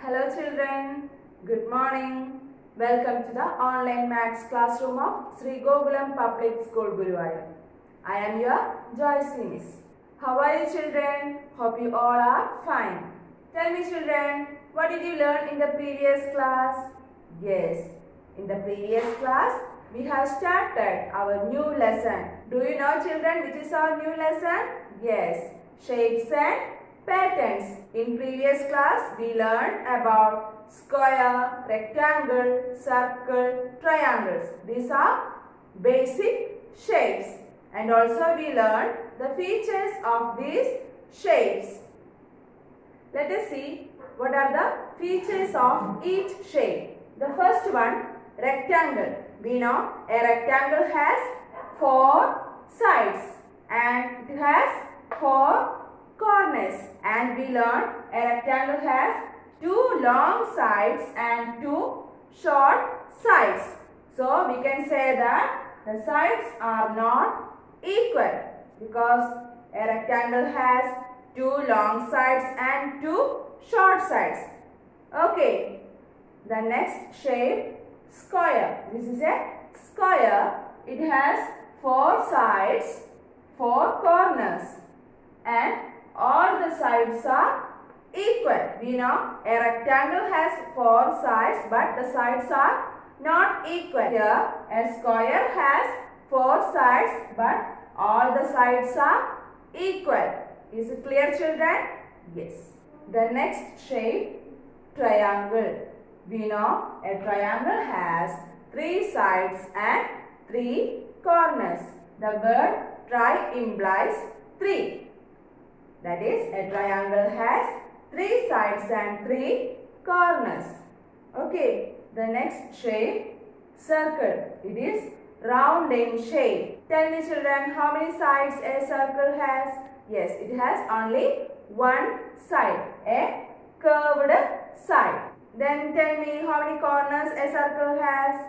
Hello children, good morning. Welcome to the online maths classroom of Sri Gokulam Public School, Guruvayur. I am your Joyce Miss. How are you children? Hope you all are fine. Tell me children, what did you learn in the previous class? Yes, in the previous class we have started our new lesson. Do you know children which is our new lesson? Yes, shapes and patterns. In previous class we learned about square, rectangle, circle, triangles. These are basic shapes. And also we learned the features of these shapes. Let us see what are the features of each shape. The first one, rectangle. We know a rectangle has 4 sides and it has 4 corners, and we learned a rectangle has 2 long sides and 2 short sides. So we can say that the sides are not equal because a rectangle has 2 long sides and 2 short sides. Okay, the next shape, square. This is a square. It has 4 sides, 4 corners, and all the sides are equal. We know a rectangle has 4 sides, but the sides are not equal. Here a square has 4 sides, but all the sides are equal. Is it clear children? Yes. The next shape, triangle. We know a triangle has 3 sides and 3 corners. The word tri implies 3. That is, a triangle has 3 sides and 3 corners. Okay, the next shape, circle. It is round in shape. Tell me children, how many sides a circle has? Yes, it has only one side, a curved side. Then tell me how many corners a circle has?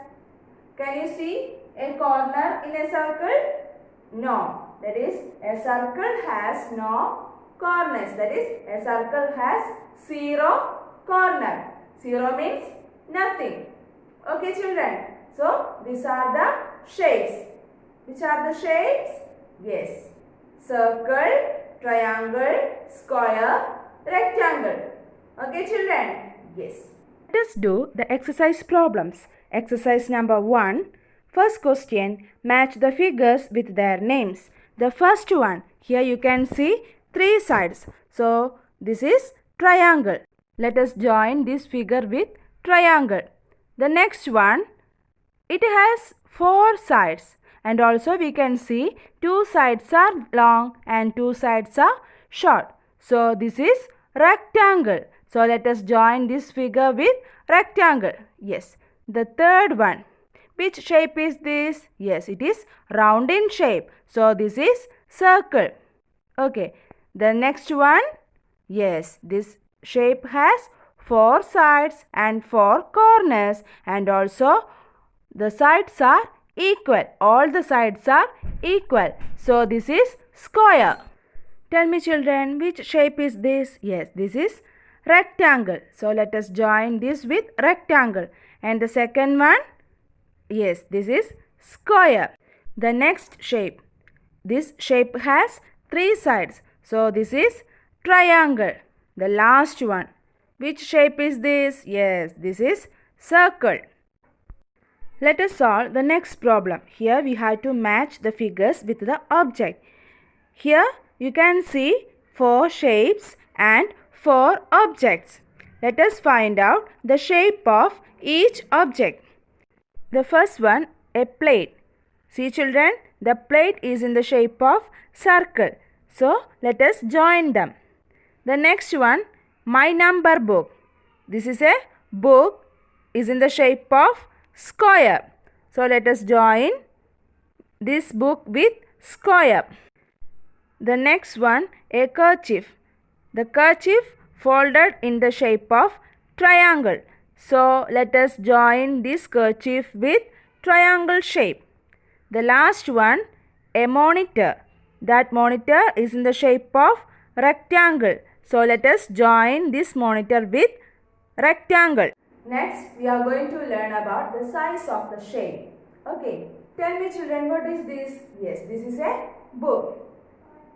Can you see a corner in a circle? No. That is, a circle has no corners. That is, a circle has 0 corner. 0 means nothing. Okay children. So, these are the shapes. Which are the shapes? Yes. Circle, triangle, square, rectangle. Okay children? Yes. Let us do the exercise problems. Exercise number 1. First question, match the figures with their names. The first one, here you can see 3 sides. So, this is triangle. Let us join this figure with triangle. The next one, it has 4 sides. And also we can see 2 sides are long and 2 sides are short. So, this is rectangle. So, let us join this figure with rectangle. Yes. The third one. Which shape is this? Yes, it is round in shape. So, this is circle. Okay. The next one. Yes, this shape has 4 sides and 4 corners. And also the sides are equal. All the sides are equal. So, this is square. Tell me children, which shape is this? Yes, this is rectangle. So, let us join this with rectangle. And the second one, yes, this is square. The next shape. This shape has 3 sides. So, this is triangle. The last one. Which shape is this? Yes, this is circle. Let us solve the next problem. Here we have to match the figures with the object. Here you can see 4 shapes and 4 objects. Let us find out the shape of each object. The first one, a plate. See children, the plate is in the shape of circle. So, let us join them. The next one, my number book. This is a book is in the shape of square. So, let us join this book with square. The next one, a kerchief. The kerchief folded in the shape of triangle. So, let us join this kerchief with triangle shape. The last one, a monitor. That monitor is in the shape of rectangle. So, let us join this monitor with rectangle. Next, we are going to learn about the size of the shape. Okay, tell me children, what is this? Yes, this is a book.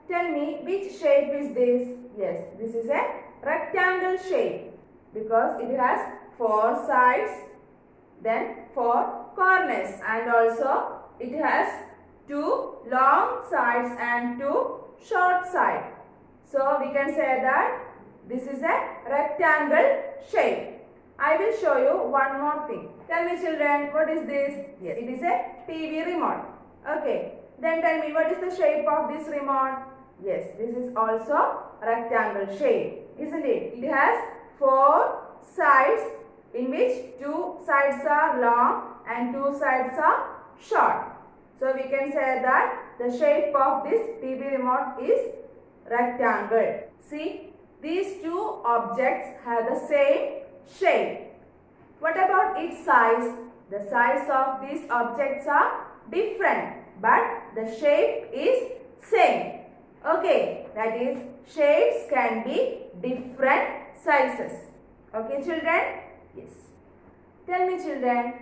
Tell me, which shape is this? Yes, this is a rectangle shape because it has 4 sides, then 4 corners, and also it has 2 long sides and 2 short sides. So we can say that this is a rectangle shape. I will show you one more thing. Tell me children, what is this? Yes, it is a TV remote. Okay, then tell me, what is the shape of this remote? Yes, this is also rectangle shape, isn't it? It has 4 sides in which 2 sides are long and 2 sides are short. So we can say that the shape of this TV remote is rectangle. See, these 2 objects have the same shape. What about its size? The size of these objects are different, but the shape is same. Okay, that is, shapes can be different sizes. Okay children? Yes. Tell me children,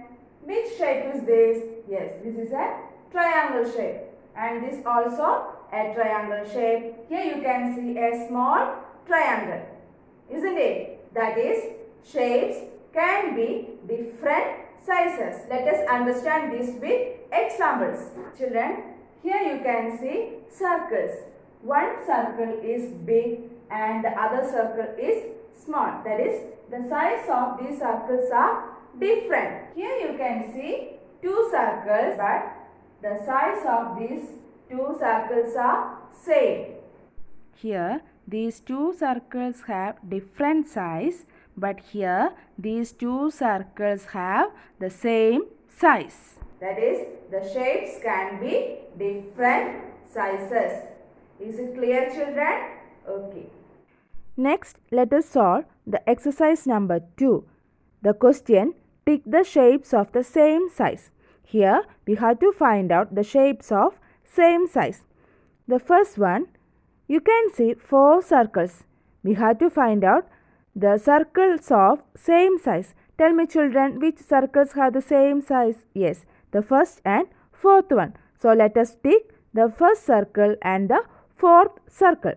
which shape is this? Yes, this is a triangle shape, and this also a triangle shape. Here you can see a small triangle, isn't it? That is, shapes can be different sizes. Let us understand this with examples. Children, here you can see circles. One circle is big and the other circle is small. That is, the size of these circles are different. Here you can see 2 circles, but the size of these 2 circles are same. Here these 2 circles have different size, but here these 2 circles have the same size. That is, the shapes can be different sizes. Is it clear children? Okay. Next, let us solve the exercise number 2. The question, tick the shapes of the same size. Here we have to find out the shapes of same size. The first one, you can see 4 circles. We have to find out the circles of same size. Tell me children, which circles have the same size? Yes, the first and fourth one. So let us tick the first circle and the fourth circle.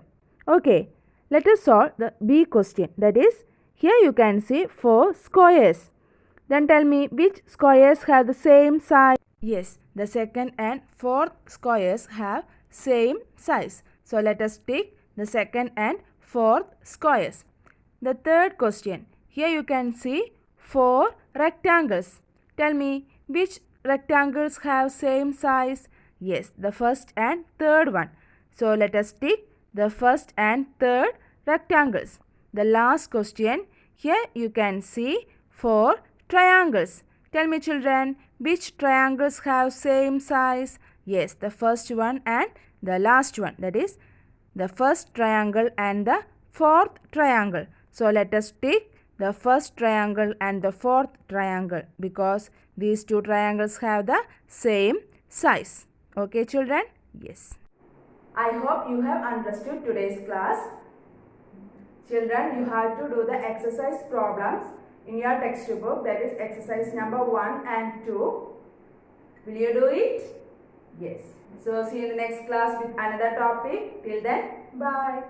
Okay, let us solve the B question. That is, here you can see 4 squares. Then tell me, which squares have the same size? Yes, the second and fourth squares have same size. So let us tick the second and fourth squares. The third question. Here you can see 4 rectangles. Tell me, which rectangles have same size? Yes, the first and third one. So let us tick the first and third rectangles. The last question. Here you can see 4 triangles. Tell me children, which triangles have same size? Yes, the first one and the last one. That is, the first triangle and the fourth triangle. So let us tick the first triangle and the fourth triangle because these 2 triangles have the same size. Okay children? Yes. I hope you have understood today's class. Children, you have to do the exercise problems in your textbook, that is exercise number 1 and 2. Will you do it? Yes. So see you in the next class with another topic. Till then, bye.